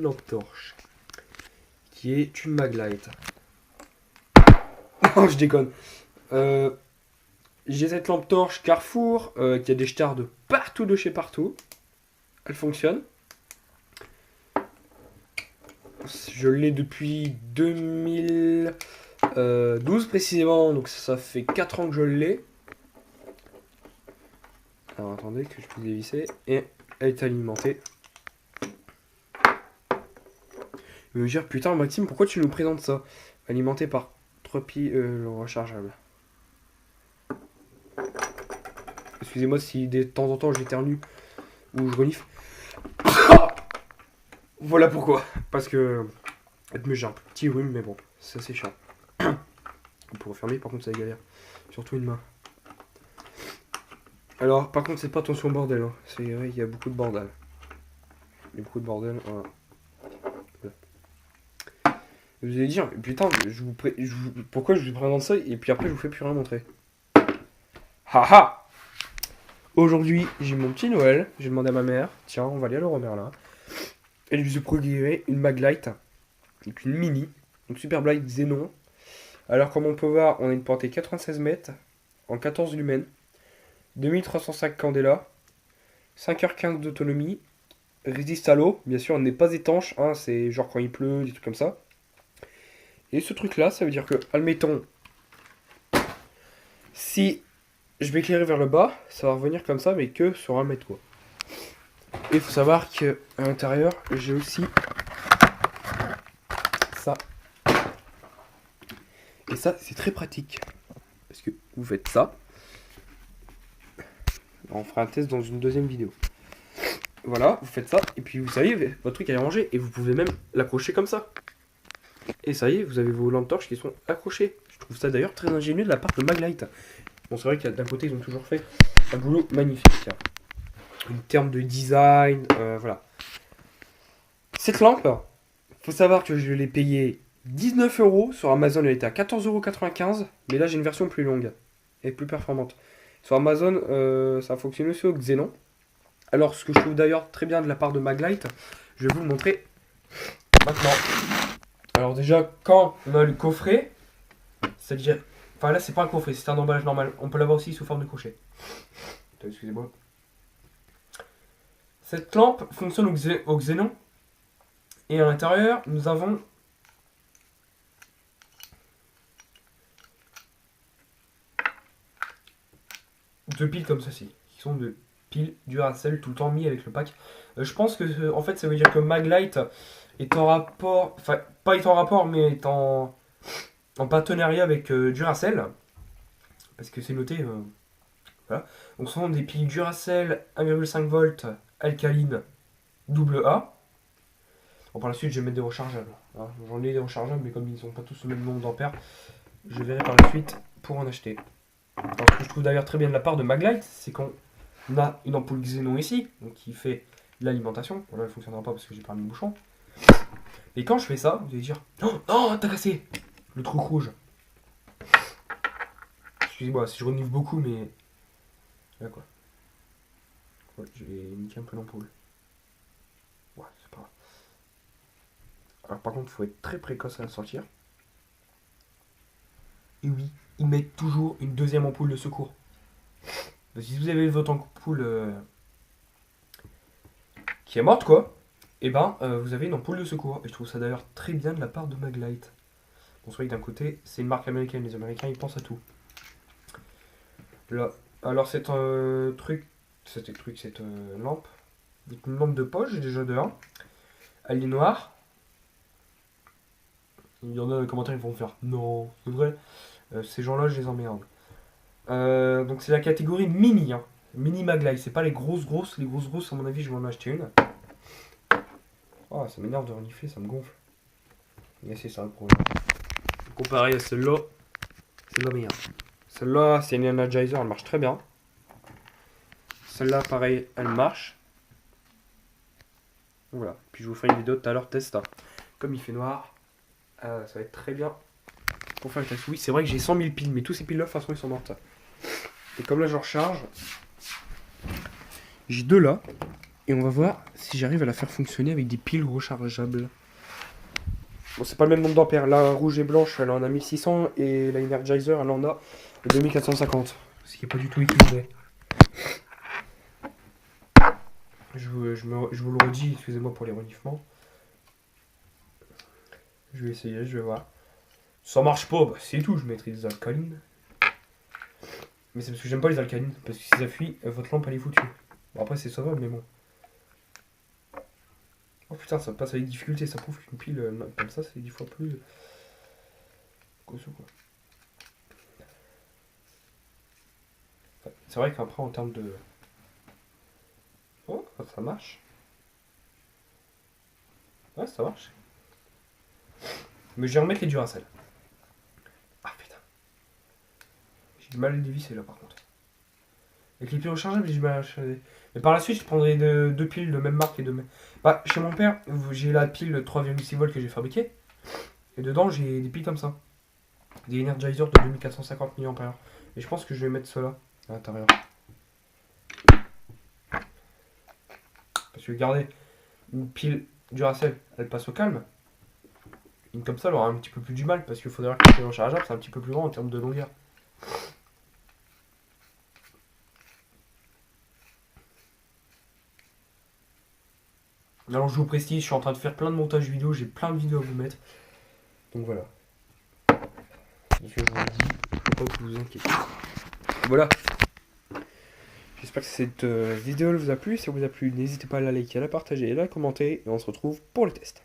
lampe torche. Qui est une Maglite. Non, je déconne. J'ai cette lampe torche Carrefour qui a des stars de partout de chez partout. Elle fonctionne. Je l'ai depuis 2012 précisément, donc ça fait 4 ans que je l'ai. Alors attendez que je puisse dévisser. Et elle est alimentée. Il me dire putain Maxime, pourquoi tu nous présentes ça? Alimenté par 3 piles rechargeables. Excusez-moi si de temps en temps j'éternue ou je renifle. Voilà pourquoi. Parce que j'ai un petit rhume, mais bon, c'est assez chiant. Pour refermer, par contre, c'est galère. Surtout une main. Alors, par contre, c'est pas attention au bordel. Hein. C'est vrai, il y a beaucoup de bordel. Il y a beaucoup de bordel. Voilà. Vous allez dire, putain, pourquoi je vous présente ça et puis après je vous fais plus rien montrer. Haha. Aujourd'hui, j'ai mon petit Noël. J'ai demandé à ma mère, tiens, on va aller à Leroy Merlin. Et je lui ai procuré une Maglite, donc une mini, une Superblite Xenon. Alors comme on peut voir, on a une portée 96 mètres en 14 lumens, 2305 candela, 5h15 d'autonomie, résiste à l'eau, bien sûr, elle n'est pas étanche, hein, c'est genre quand il pleut, des trucs comme ça. Et ce truc là, ça veut dire que, admettons, si je vais éclairer vers le bas, ça va revenir comme ça, mais que sur 1 mètre quoi. Et il faut savoir qu'à l'intérieur, j'ai aussi ça. Et ça, c'est très pratique. Parce que vous faites ça. On fera un test dans une deuxième vidéo. Voilà, vous faites ça. Et puis vous savez, votre truc est rangé. Et vous pouvez même l'accrocher comme ça. Et ça y est, vous avez vos lampes torches qui sont accrochées. Je trouve ça d'ailleurs très ingénieux de la part de Maglite. Bon, c'est vrai qu'à d'un côté, ils ont toujours fait un boulot magnifique. En termes de design, voilà. Cette lampe, faut savoir que je l'ai payée 19 € sur Amazon, elle était à 14,95 €, mais là j'ai une version plus longue et plus performante. Sur Amazon, ça fonctionne aussi au Xenon. Alors, ce que je trouve d'ailleurs très bien de la part de Maglite, je vais vous le montrer maintenant. Alors, déjà, quand on a le coffret, c'est-à-dire. Enfin, là, c'est pas un coffret, c'est un emballage normal. On peut l'avoir aussi sous forme de crochet. Excusez-moi. Cette lampe fonctionne au Xenon. Et à l'intérieur, nous avons deux piles comme ceci, qui sont de piles Duracell tout le temps mis avec le pack. Je pense que en fait ça veut dire que Maglite est en rapport, enfin pas est en rapport mais est en partenariat avec Duracell, parce que c'est noté. Voilà. Donc ce sont des piles Duracell 1,5 volts alcaline AA. Bon, par la suite je vais mettre des rechargeables. Hein. J'en ai des rechargeables mais comme ils ne sont pas tous le même nombre d'ampères, je verrai par la suite pour en acheter. Alors, ce que je trouve d'ailleurs très bien de la part de Maglite, c'est qu'on a une ampoule Xenon ici, donc qui fait l'alimentation. Bon, là, elle ne fonctionnera pas parce que j'ai pas mis le bouchon. Et quand je fais ça, vous allez dire oh, non, t'as cassé le trou rouge. Excusez-moi si je renifle beaucoup, mais là quoi. Ouais, je vais niquer un peu l'ampoule. Ouais, c'est pas grave. Alors, par contre, il faut être très précoce à la sortir. Et oui, ils mettent toujours une deuxième ampoule de secours. Donc, si vous avez votre ampoule qui est morte, quoi, et ben vous avez une ampoule de secours. Et je trouve ça d'ailleurs très bien de la part de Maglite. Bon, c'est vrai que d'un côté, c'est une marque américaine. Les Américains, ils pensent à tout. Là, alors, cette lampe, une lampe de poche, déjà de 1. Elle est noire. Il y en a dans les commentaires, ils vont faire non, c'est vrai. Ces gens-là, je les emmerde. Donc c'est la catégorie mini, hein. Mini Maglite, c'est pas les grosses. Les grosses, à mon avis, je vais en acheter une. Oh, ça m'énerve de renifler, ça me gonfle. Et c'est ça le problème. Comparé à celle-là, c'est la meilleure. Celle-là, c'est une Energizer, elle marche très bien. Celle-là, pareil, elle marche. Voilà. Puis je vous ferai une vidéo tout à l'heure test. Comme il fait noir, ça va être très bien pour faire le test. Oui, c'est vrai que j'ai 100 000 piles, mais tous ces piles-là, de toute façon, ils sont mortes. Et comme là, je recharge, j'ai deux là. Et on va voir si j'arrive à la faire fonctionner avec des piles rechargeables. Bon, c'est pas le même nombre d'ampères. La rouge et blanche, elle en a 1600 et la Energizer, elle en a 2450. Ce qui est pas du tout équilibré. Je vous le redis, excusez-moi pour les reniflements. Je vais essayer, je vais voir. Ça marche pas, bah c'est tout, je mettrai des alcalines. Mais c'est parce que j'aime pas les alcalines, parce que si ça fuit, votre lampe elle est foutue. Bon après c'est sauvable, mais bon. Oh putain, ça passe avec difficulté, ça prouve qu'une pile comme ça c'est 10 fois plus... costaud quoi. Enfin, c'est vrai qu'après en termes de... Oh, ça marche. Ouais, ça marche. Mais je vais remettre les Duracell. Ah putain. J'ai du mal à les dévisser là par contre. Avec les piles rechargeables, j'ai du mal à changer. Mais par la suite, je prendrai deux piles de même marque et de même. Bah, chez mon père, j'ai la pile 3,6 volts que j'ai fabriquée. Et dedans, j'ai des piles comme ça. Des Energizer de 2450 mAh. Et je pense que je vais mettre cela à l'intérieur. Parce que regardez, une pile Duracell, elle passe au calme. Une comme ça, elle aura un petit peu plus du mal. Parce qu'il faudra que la pile rechargeable, c'est un petit peu plus grand en termes de longueur. Alors je vous précise, je suis en train de faire plein de montages vidéo, j'ai plein de vidéos à vous mettre. Donc voilà. Je vous le dis, faut pas que vous vous inquiétez. Voilà. J'espère que cette vidéo vous a plu. Si elle vous a plu, n'hésitez pas à la liker, à la partager et à la commenter. Et on se retrouve pour le test.